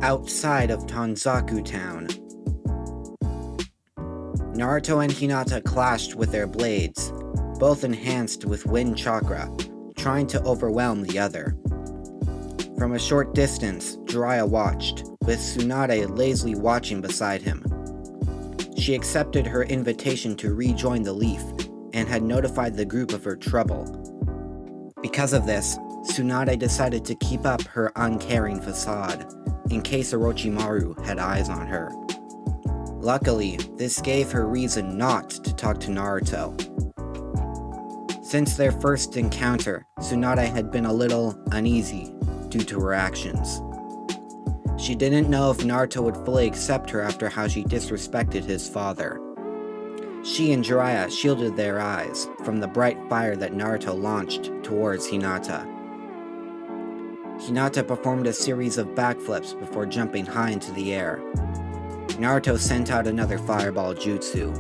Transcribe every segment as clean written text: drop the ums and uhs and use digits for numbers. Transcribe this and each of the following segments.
outside of Tanzaku Town. Naruto and Hinata clashed with their blades, both enhanced with wind chakra, trying to overwhelm the other. From a short distance, Jiraiya watched, with Tsunade lazily watching beside him. She accepted her invitation to rejoin the Leaf, and had notified the group of her trouble. Because of this, Tsunade decided to keep up her uncaring facade, in case Orochimaru had eyes on her. Luckily, this gave her reason not to talk to Naruto. Since their first encounter, Tsunade had been a little uneasy due to her actions. She didn't know if Naruto would fully accept her after how she disrespected his father. She and Jiraiya shielded their eyes from the bright fire that Naruto launched towards Hinata. Hinata performed a series of backflips before jumping high into the air. Naruto sent out another fireball jutsu.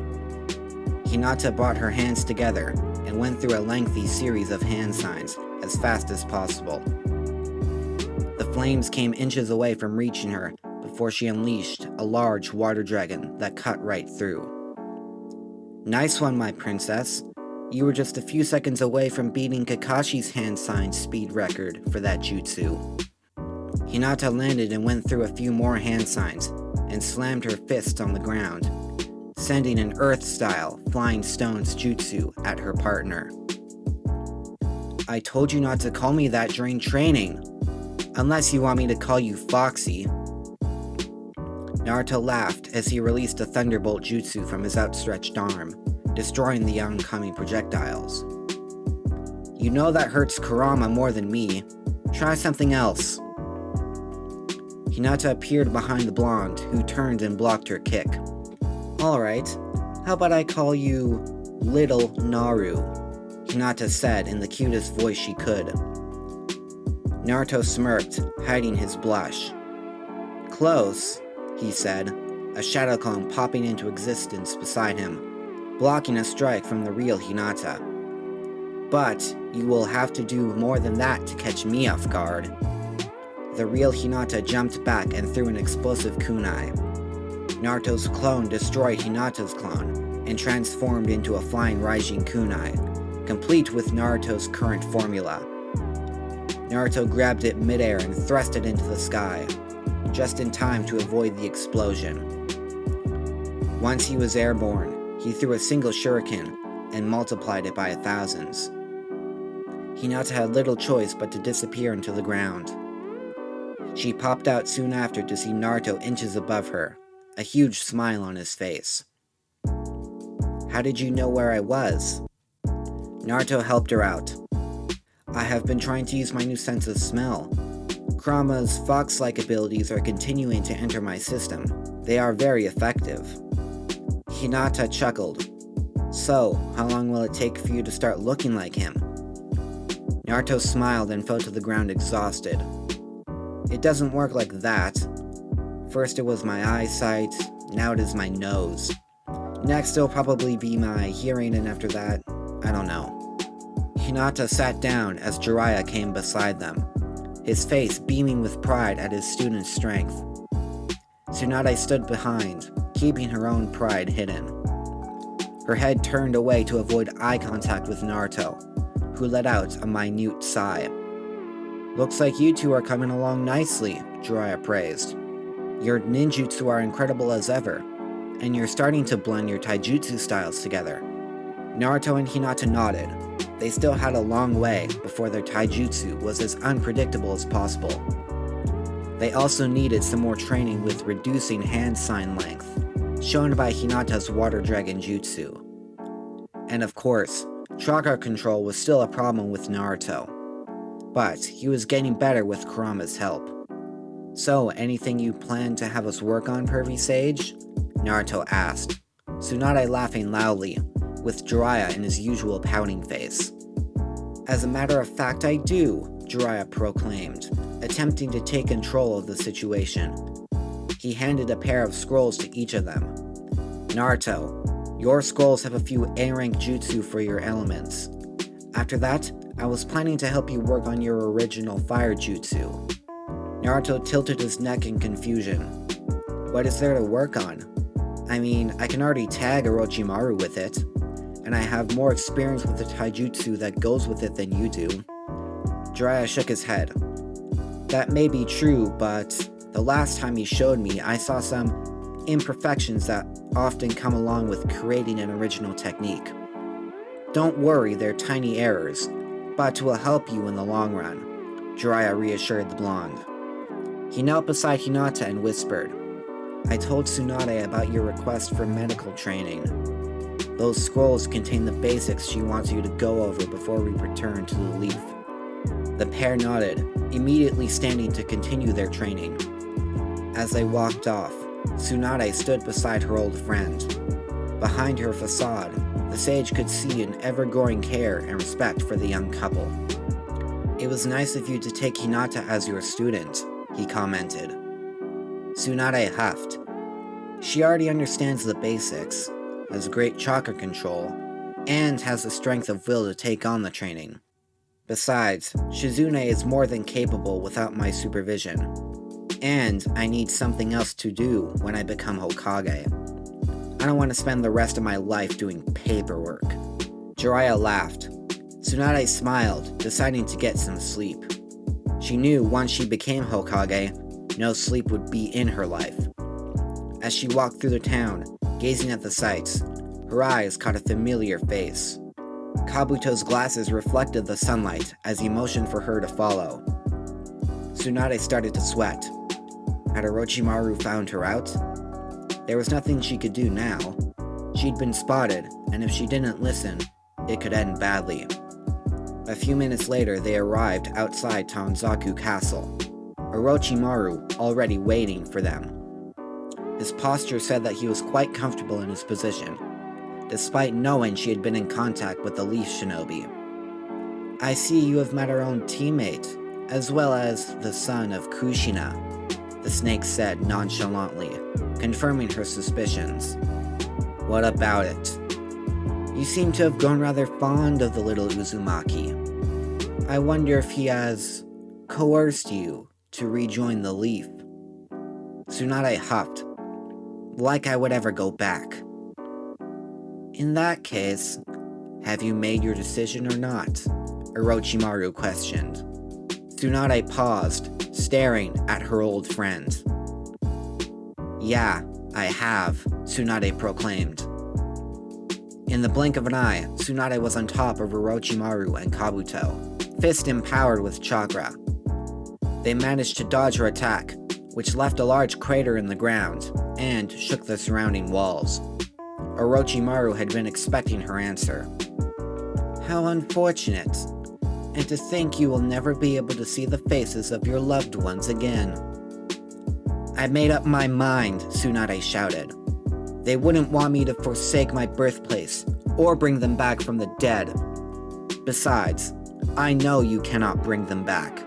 Hinata brought her hands together and went through a lengthy series of hand signs as fast as possible. The flames came inches away from reaching her before she unleashed a large water dragon that cut right through. Nice one, my princess. You were just a few seconds away from beating Kakashi's hand sign speed record for that jutsu. Hinata landed and went through a few more hand signs and slammed her fist on the ground, sending an earth-style flying stones jutsu at her partner. I told you not to call me that during training, unless you want me to call you Foxy. Naruto laughed as he released a thunderbolt jutsu from his outstretched arm, destroying the oncoming projectiles. You know that hurts Kurama more than me. Try something else. Hinata appeared behind the blonde, who turned and blocked her kick. Alright, how about I call you Little Naru? Hinata said in the cutest voice she could. Naruto smirked, hiding his blush. Close, he said, a shadow clone popping into existence beside him, blocking a strike from the real Hinata. But you will have to do more than that to catch me off guard. The real Hinata jumped back and threw an explosive kunai. Naruto's clone destroyed Hinata's clone and transformed into a flying Raijin kunai, complete with Naruto's current formula. Naruto grabbed it midair and thrust it into the sky, just in time to avoid the explosion. Once he was airborne, he threw a single shuriken and multiplied it by thousands. Hinata had little choice but to disappear into the ground. She popped out soon after to see Naruto inches above her, a huge smile on his face. How did you know where I was? Naruto helped her out. I have been trying to use my new sense of smell. Kurama's fox-like abilities are continuing to enter my system. They are very effective. Hinata chuckled. So, how long will it take for you to start looking like him? Naruto smiled and fell to the ground exhausted. It doesn't work like that. First it was my eyesight, now it is my nose. Next it'll probably be my hearing, and after that, I don't know. Hinata sat down as Jiraiya came beside them, his face beaming with pride at his student's strength. Tsunade stood behind, keeping her own pride hidden. Her head turned away to avoid eye contact with Naruto, who let out a minute sigh. Looks like you two are coming along nicely, Jiraiya praised. Your ninjutsu are incredible as ever, and you're starting to blend your taijutsu styles together. Naruto and Hinata nodded. They still had a long way before their taijutsu was as unpredictable as possible. They also needed some more training with reducing hand sign length, shown by Hinata's water dragon jutsu. And of course, chakra control was still a problem with Naruto, but he was getting better with Kurama's help. So, anything you plan to have us work on, Pervy Sage? Naruto asked, Tsunade laughing loudly, with Jiraiya in his usual pouting face. As a matter of fact, I do, Jiraiya proclaimed, attempting to take control of the situation. He handed a pair of scrolls to each of them. Naruto, your scrolls have a few A-rank jutsu for your elements. After that, I was planning to help you work on your original fire jutsu. Naruto tilted his neck in confusion. What is there to work on? I mean, I can already tag Orochimaru with it, and I have more experience with the taijutsu that goes with it than you do. Jiraiya shook his head. That may be true, but the last time he showed me, I saw some imperfections that often come along with creating an original technique. Don't worry, they're tiny errors, but will help you in the long run, Jiraiya reassured the blonde. He knelt beside Hinata and whispered, I told Tsunade about your request for medical training. Those scrolls contain the basics she wants you to go over before we return to the Leaf. The pair nodded, immediately standing to continue their training. As they walked off, Tsunade stood beside her old friend. Behind her facade, the sage could see an ever-growing care and respect for the young couple. It was nice of you to take Hinata as your student, he commented. Tsunade huffed. She already understands the basics, has great chakra control, and has the strength of will to take on the training. Besides, Shizune is more than capable without my supervision, and I need something else to do when I become Hokage. I don't want to spend the rest of my life doing paperwork. Jiraiya laughed. Tsunade smiled, deciding to get some sleep. She knew once she became Hokage, no sleep would be in her life. As she walked through the town, gazing at the sights, her eyes caught a familiar face. Kabuto's glasses reflected the sunlight as he motioned for her to follow. Tsunade started to sweat. Had Orochimaru found her out? There was nothing she could do now. She'd been spotted, and if she didn't listen, it could end badly. A few minutes later, they arrived outside Tanzaku Castle. Orochimaru already waiting for them. His posture said that he was quite comfortable in his position, despite knowing she had been in contact with the Leaf Shinobi. I see you have met our own teammate, as well as the son of Kushina, the snake said nonchalantly, confirming her suspicions. What about it? You seem to have grown rather fond of the little Uzumaki. I wonder if he has coerced you to rejoin the Leaf. Tsunade huffed. Like I would ever go back. In that case, have you made your decision or not? Orochimaru questioned. Tsunade paused, staring at her old friend. Yeah, I have, Tsunade proclaimed. In the blink of an eye, Tsunade was on top of Orochimaru and Kabuto, fist empowered with chakra. They managed to dodge her attack, which left a large crater in the ground, and shook the surrounding walls. Orochimaru had been expecting her answer. How unfortunate. And to think you will never be able to see the faces of your loved ones again. I made up my mind, Tsunade shouted. They wouldn't want me to forsake my birthplace, or bring them back from the dead. Besides, I know you cannot bring them back.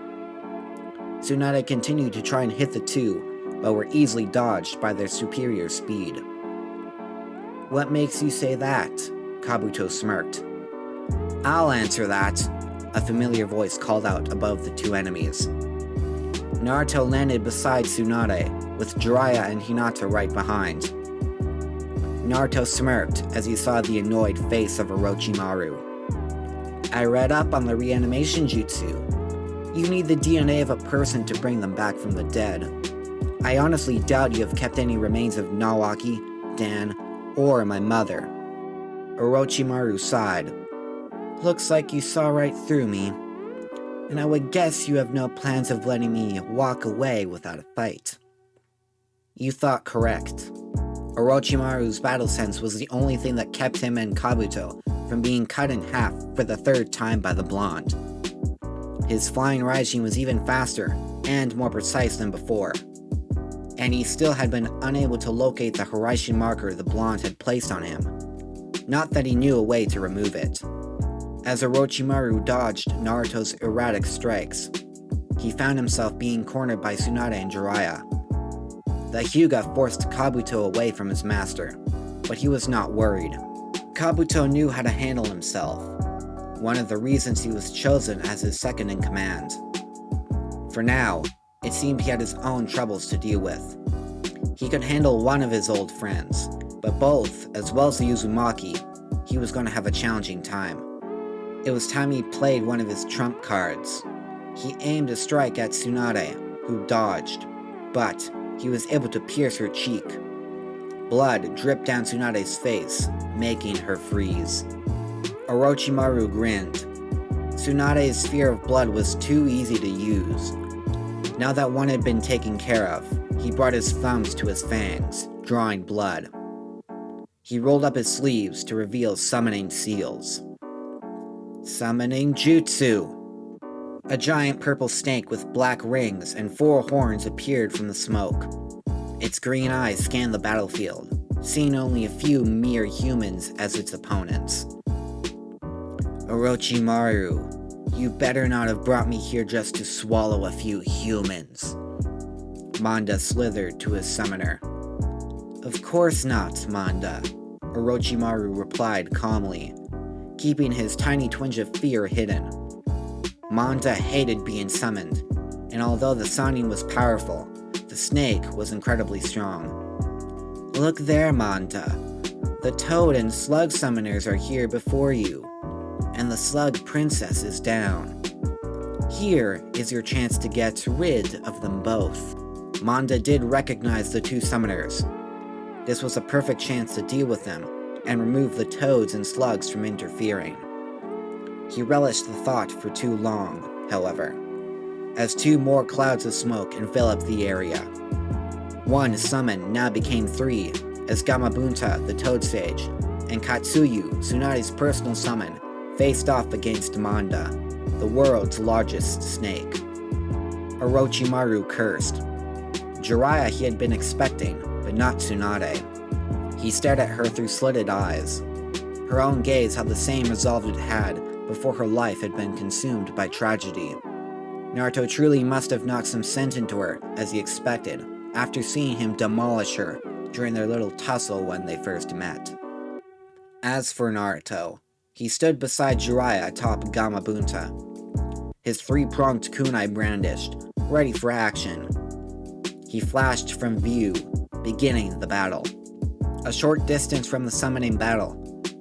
Tsunade continued to try and hit the two, but were easily dodged by their superior speed. What makes you say that? Kabuto smirked. I'll answer that, a familiar voice called out above the two enemies. Naruto landed beside Tsunade, with Jiraiya and Hinata right behind. Naruto smirked as he saw the annoyed face of Orochimaru. I read up on the reanimation jutsu. You need the DNA of a person to bring them back from the dead. I honestly doubt you have kept any remains of Nawaki, Dan, or my mother. Orochimaru sighed. Looks like you saw right through me, and I would guess you have no plans of letting me walk away without a fight. You thought correct. Orochimaru's battle sense was the only thing that kept him and Kabuto from being cut in half for the third time by the blonde. His flying Raijin was even faster and more precise than before, and he still had been unable to locate the Hiraishin marker the blonde had placed on him. Not that he knew a way to remove it. As Orochimaru dodged Naruto's erratic strikes, he found himself being cornered by Tsunade and Jiraiya. The Hyuga forced Kabuto away from his master, but he was not worried. Kabuto knew how to handle himself, one of the reasons he was chosen as his second in command. For now, It seemed he had his own troubles to deal with. He could handle one of his old friends, but both, as well as the Uzumaki, he was going to have a challenging time. It was time he played one of his trump cards. He aimed a strike at Tsunade, who dodged, but he was able to pierce her cheek. Blood dripped down Tsunade's face, making her freeze. Orochimaru grinned. Tsunade's fear of blood was too easy to use. Now that one had been taken care of, he brought his thumbs to his fangs, drawing blood. He rolled up his sleeves to reveal summoning seals. Summoning Jutsu! A giant purple snake with black rings and 4 horns appeared from the smoke. Its green eyes scanned the battlefield, seeing only a few mere humans as its opponents. Orochimaru, you better not have brought me here just to swallow a few humans. Manda slithered to his summoner. Of course not, Manda, Orochimaru replied calmly, keeping his tiny twinge of fear hidden. Manda hated being summoned, and although the Sannin was powerful, the snake was incredibly strong. Look there, Manda. The toad and slug summoners are here before you, and the slug princess is down. Here is your chance to get rid of them both. Manda did recognize the 2 summoners. This was a perfect chance to deal with them and remove the toads and slugs from interfering. He relished the thought for too long, however, as 2 more clouds of smoke enveloped the area. One summon now became 3, as Gamabunta, the Toad Sage, and Katsuyu, Tsunade's personal summon, faced off against Manda, the world's largest snake. Orochimaru cursed. Jiraiya he had been expecting, but not Tsunade. He stared at her through slitted eyes. Her own gaze had the same resolve it had before her life had been consumed by tragedy. Naruto truly must have knocked some sense into her, as he expected, after seeing him demolish her during their little tussle when they first met. As for Naruto, he stood beside Jiraiya atop Gamabunta, his 3-pronged kunai brandished, ready for action. He flashed from view, beginning the battle. A short distance from the summoning battle,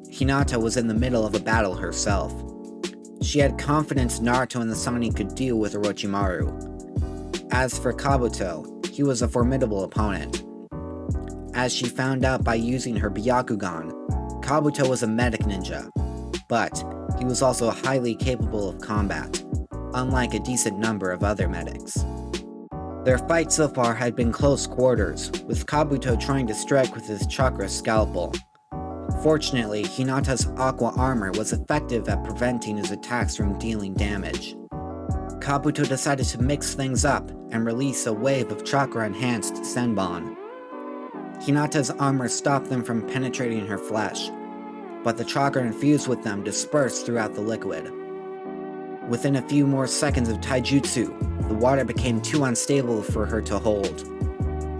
Hinata was in the middle of a battle herself. She had confidence Naruto and the summoning could deal with Orochimaru. As for Kabuto, he was a formidable opponent. As she found out by using her Byakugan, Kabuto was a medic ninja, but he was also highly capable of combat, unlike a decent number of other medics. Their fight so far had been close quarters, with Kabuto trying to strike with his chakra scalpel. Fortunately, Hinata's aqua armor was effective at preventing his attacks from dealing damage. Kabuto decided to mix things up and release a wave of chakra-enhanced Senbon. Hinata's armor stopped them from penetrating her flesh, but the chakra infused with them dispersed throughout the liquid. Within a few more seconds of taijutsu, the water became too unstable for her to hold.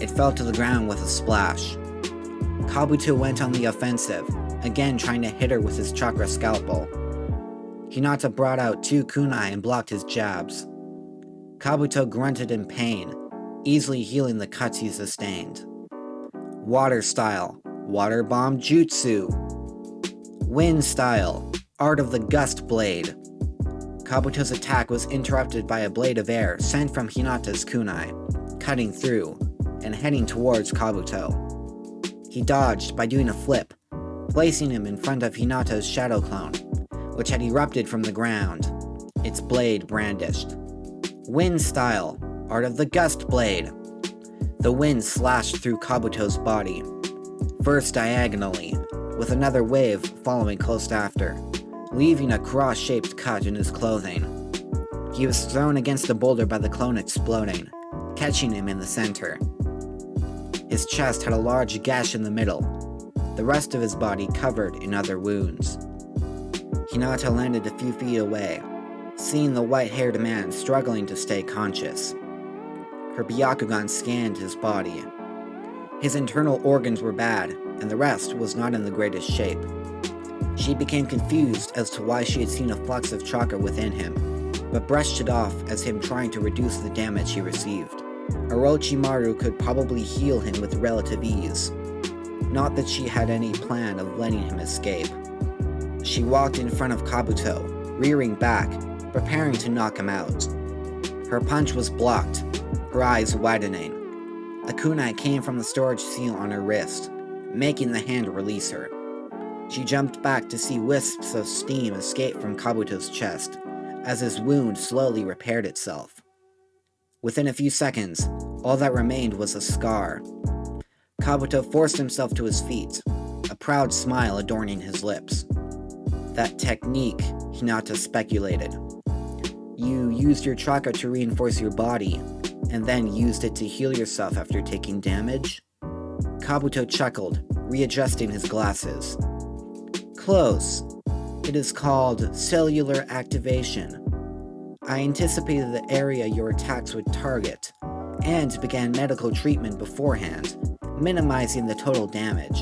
It fell to the ground with a splash. Kabuto went on the offensive, again trying to hit her with his chakra scalpel. Hinata brought out 2 kunai and blocked his jabs. Kabuto grunted in pain, easily healing the cuts he sustained. Water style, water bomb jutsu. Wind style, art of the gust blade. Kabuto's attack was interrupted by a blade of air sent from Hinata's kunai, cutting through and heading towards Kabuto. He dodged by doing a flip, placing him in front of Hinata's shadow clone, which had erupted from the ground, its blade brandished. Wind style, art of the gust blade. The wind slashed through Kabuto's body, first diagonally, with another wave following close after, leaving a cross-shaped cut in his clothing. He was thrown against a boulder by the clone exploding, catching him in the center. His chest had a large gash in the middle, the rest of his body covered in other wounds. Hinata landed a few feet away, seeing the white-haired man struggling to stay conscious. Her Byakugan scanned his body. His internal organs were bad, and the rest was not in the greatest shape. She became confused as to why she had seen a flux of chakra within him, but brushed it off as him trying to reduce the damage he received. Orochimaru could probably heal him with relative ease. Not that she had any plan of letting him escape. She walked in front of Kabuto, rearing back, preparing to knock him out. Her punch was blocked, her eyes widening. A kunai came from the storage seal on her wrist, making the hand release her. She jumped back to see wisps of steam escape from Kabuto's chest, as his wound slowly repaired itself. Within a few seconds, all that remained was a scar. Kabuto forced himself to his feet, a proud smile adorning his lips. That technique, Hinata speculated. You used your chakra to reinforce your body, and then used it to heal yourself after taking damage? Kabuto chuckled, readjusting his glasses. Close. It is called cellular activation. I anticipated the area your attacks would target, and began medical treatment beforehand, minimizing the total damage.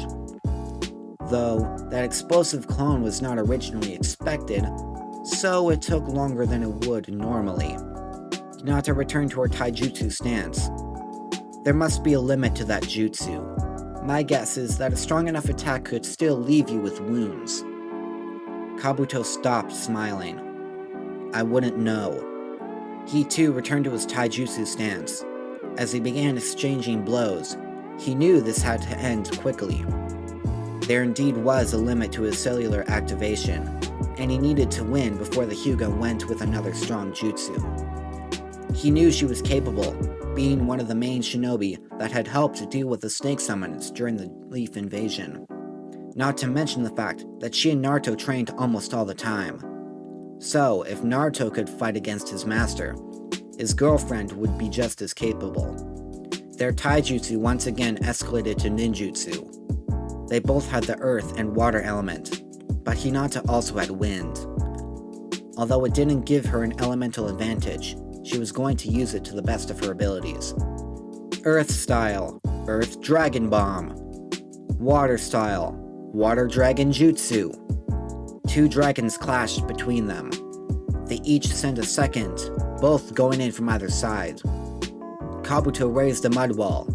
Though, that explosive clone was not originally expected, so it took longer than it would normally. Hinata returned to her taijutsu stance. There must be a limit to that jutsu. My guess is that a strong enough attack could still leave you with wounds. Kabuto stopped, smiling. I wouldn't know. He too returned to his taijutsu stance. As he began exchanging blows, he knew this had to end quickly. There indeed was a limit to his cellular activation, and he needed to win before the Hyuga went with another strong jutsu. He knew she was capable, being one of the main shinobi that had helped deal with the snake summons during the Leaf invasion. Not to mention the fact that she and Naruto trained almost all the time. So, if Naruto could fight against his master, his girlfriend would be just as capable. Their taijutsu once again escalated to ninjutsu. They both had the earth and water element, but Hinata also had wind. Although it didn't give her an elemental advantage, she was going to use it to the best of her abilities. Earth style, Earth Dragon Bomb. Water style, Water Dragon Jutsu. Two dragons clashed between them. They each sent a second, both going in from either side. Kabuto raised a mud wall.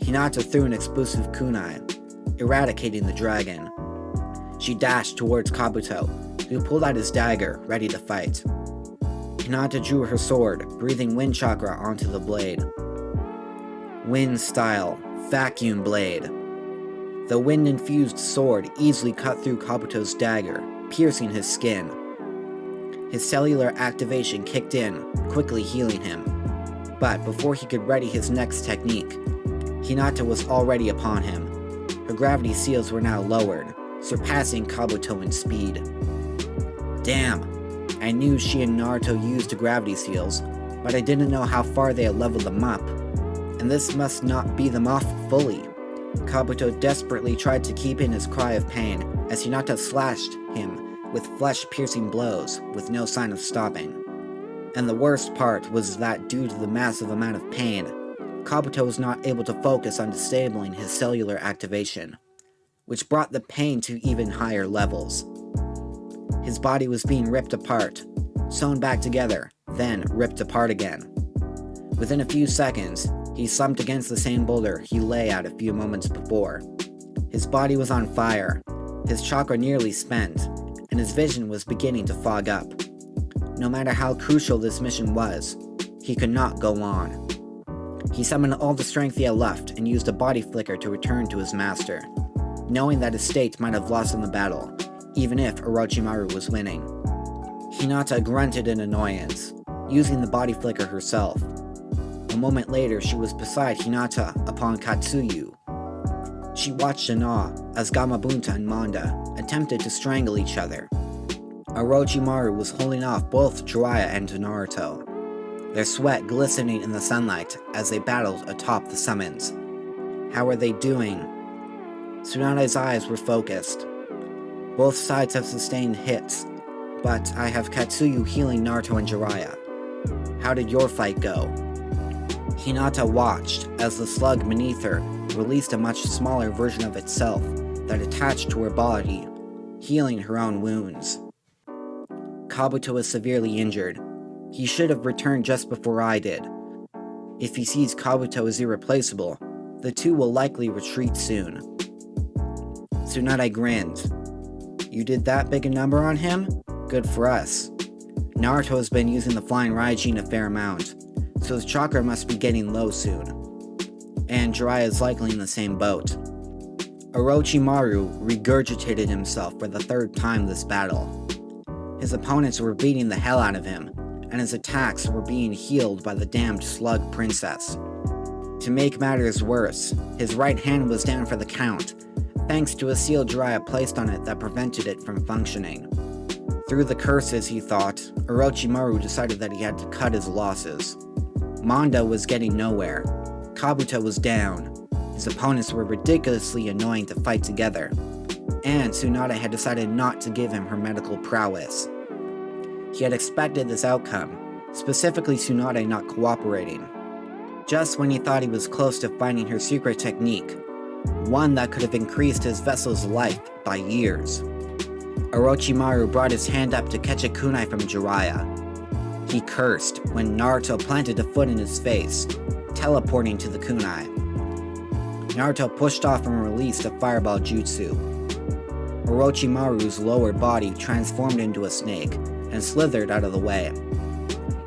Hinata threw an explosive kunai, eradicating the dragon. She dashed towards Kabuto, who pulled out his dagger, ready to fight. Hinata drew her sword, breathing wind chakra onto the blade. Wind style, Vacuum Blade. The wind-infused sword easily cut through Kabuto's dagger, piercing his skin. His cellular activation kicked in, quickly healing him. But before he could ready his next technique, Hinata was already upon him. Her gravity seals were now lowered, surpassing Kabuto in speed. Damn, I knew she and Naruto used gravity seals, but I didn't know how far they had leveled them up. And this must not be them off fully. Kabuto desperately tried to keep in his cry of pain as Hinata slashed him with flesh-piercing blows with no sign of stopping. And the worst part was that due to the massive amount of pain, Kabuto was not able to focus on disabling his cellular activation, which brought the pain to even higher levels. His body was being ripped apart, sewn back together, then ripped apart again. Within a few seconds, he slumped against the same boulder he lay at a few moments before. His body was on fire, his chakra nearly spent, and his vision was beginning to fog up. No matter how crucial this mission was, he could not go on. He summoned all the strength he had left and used a body flicker to return to his master, knowing that his state might have lost in the battle, even if Orochimaru was winning. Hinata grunted in annoyance, using the body flicker herself. A moment later, she was beside Hinata upon Katsuyu. She watched in awe as Gamabunta and Manda attempted to strangle each other. Orochimaru was holding off both Jiraiya and Naruto, their sweat glistening in the sunlight as they battled atop the summons. How are they doing? Tsunade's eyes were focused. Both sides have sustained hits, but I have Katsuyu healing Naruto and Jiraiya. How did your fight go? Hinata watched as the slug beneath her released a much smaller version of itself that attached to her body, healing her own wounds. Kabuto was severely injured. He should have returned just before I did. If he sees Kabuto is irreplaceable, the two will likely retreat soon. Tsunade grinned. You did that big a number on him? Good for us. Naruto has been using the Flying Raijin a fair amount, so his chakra must be getting low soon. And Jiraiya is likely in the same boat. Orochimaru regurgitated himself for the third time this battle. His opponents were beating the hell out of him, and his attacks were being healed by the damned slug princess. To make matters worse, his right hand was down for the count, thanks to a seal Jiraiya placed on it that prevented it from functioning. Through the curses, he thought, Orochimaru decided that he had to cut his losses. Mondo was getting nowhere. Kabuto was down. His opponents were ridiculously annoying to fight together. And Tsunade had decided not to give him her medical prowess. He had expected this outcome, specifically Tsunade not cooperating. Just when he thought he was close to finding her secret technique, one that could have increased his vessel's life by years. Orochimaru brought his hand up to catch a kunai from Jiraiya. He cursed when Naruto planted a foot in his face, teleporting to the kunai. Naruto pushed off and released a fireball jutsu. Orochimaru's lower body transformed into a snake and slithered out of the way.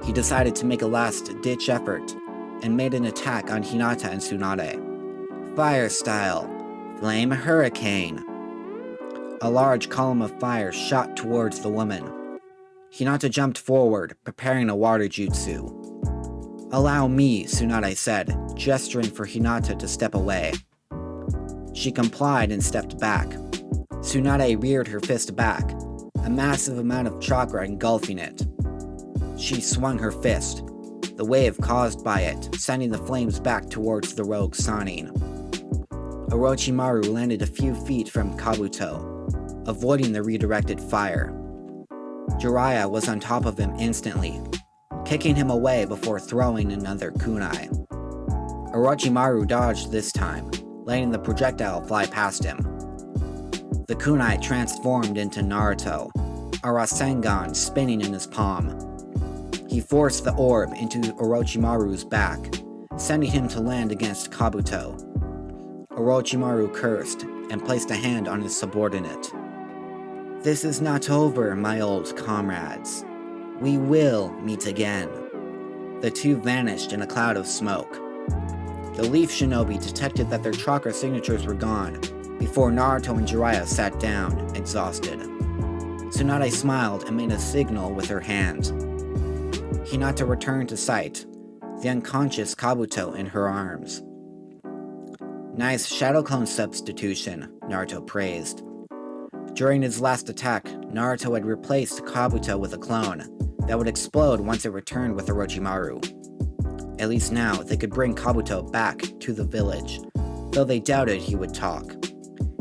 He decided to make a last-ditch effort and made an attack on Hinata and Tsunade. Fire style, Flame Hurricane. A large column of fire shot towards the woman. Hinata jumped forward, preparing a water jutsu. Allow me, Tsunade said, gesturing for Hinata to step away. She complied and stepped back. Tsunade reared her fist back, a massive amount of chakra engulfing it. She swung her fist, the wave caused by it sending the flames back towards the rogue Sannin. Orochimaru landed a few feet from Kabuto, avoiding the redirected fire. Jiraiya was on top of him instantly, kicking him away before throwing another kunai. Orochimaru dodged this time, letting the projectile fly past him. The kunai transformed into Naruto, a Rasengan spinning in his palm. He forced the orb into Orochimaru's back, sending him to land against Kabuto. Orochimaru cursed and placed a hand on his subordinate. This is not over, my old comrades. We will meet again. The two vanished in a cloud of smoke. The Leaf Shinobi detected that their chakra signatures were gone before Naruto and Jiraiya sat down, exhausted. Tsunade smiled and made a signal with her hand. Hinata returned to sight, the unconscious Kabuto in her arms. Nice shadow clone substitution, Naruto praised. During his last attack, Naruto had replaced Kabuto with a clone that would explode once it returned with Orochimaru. At least now, they could bring Kabuto back to the village, though they doubted he would talk.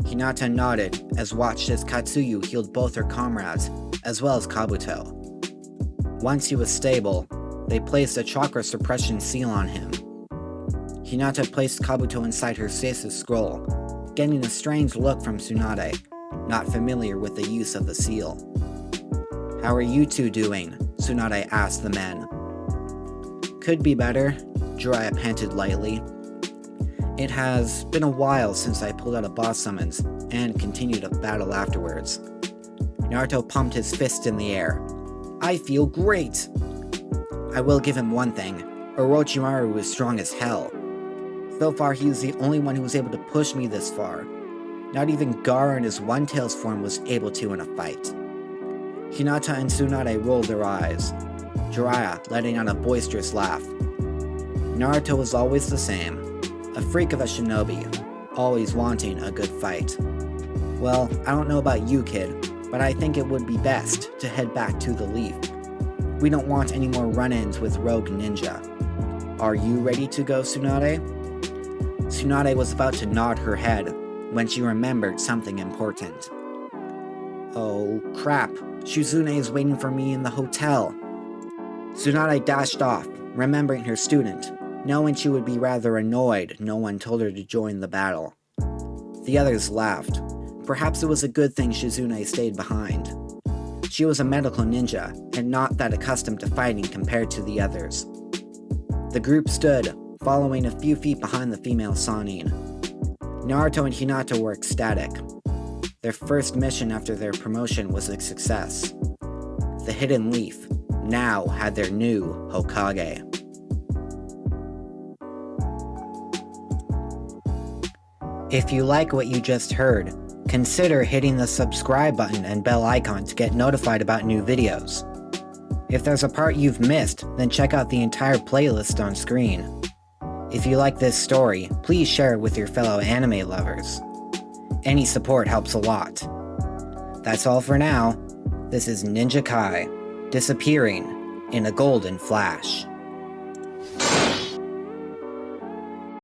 Hinata nodded as watched as Katsuyu healed both her comrades, as well as Kabuto. Once he was stable, they placed a chakra suppression seal on him. Hinata placed Kabuto inside her stasis scroll, getting a strange look from Tsunade, not familiar with the use of the seal. How are you two doing? Tsunade asked the men. Could be better, Jiraiya panted lightly. It has been a while since I pulled out a boss summons and continued a battle afterwards. Naruto pumped his fist in the air. I feel great! I will give him one thing. Orochimaru is strong as hell. So far he is the only one who was able to push me this far. Not even Gaara in his One-Tails form was able to in a fight. Hinata and Tsunade rolled their eyes, Jiraiya letting out a boisterous laugh. Naruto was always the same, a freak of a shinobi, always wanting a good fight. Well, I don't know about you, kid, but I think it would be best to head back to the Leaf. We don't want any more run-ins with Rogue Ninja. Are you ready to go, Tsunade? Tsunade was about to nod her head when she remembered something important. Oh crap, Shizune is waiting for me in the hotel. Tsunade dashed off, remembering her student, knowing she would be rather annoyed no one told her to join the battle. The others laughed. Perhaps it was a good thing Shizune stayed behind. She was a medical ninja, and not that accustomed to fighting compared to the others. The group stood, following a few feet behind the female Sannin. Naruto and Hinata were ecstatic. Their first mission after their promotion was a success. The Hidden Leaf now had their new Hokage. If you like what you just heard, consider hitting the subscribe button and bell icon to get notified about new videos. If there's a part you've missed, then check out the entire playlist on screen. If you like this story, please share it with your fellow anime lovers. Any support helps a lot. That's all for now. This is Ninja Kai, disappearing in a golden flash.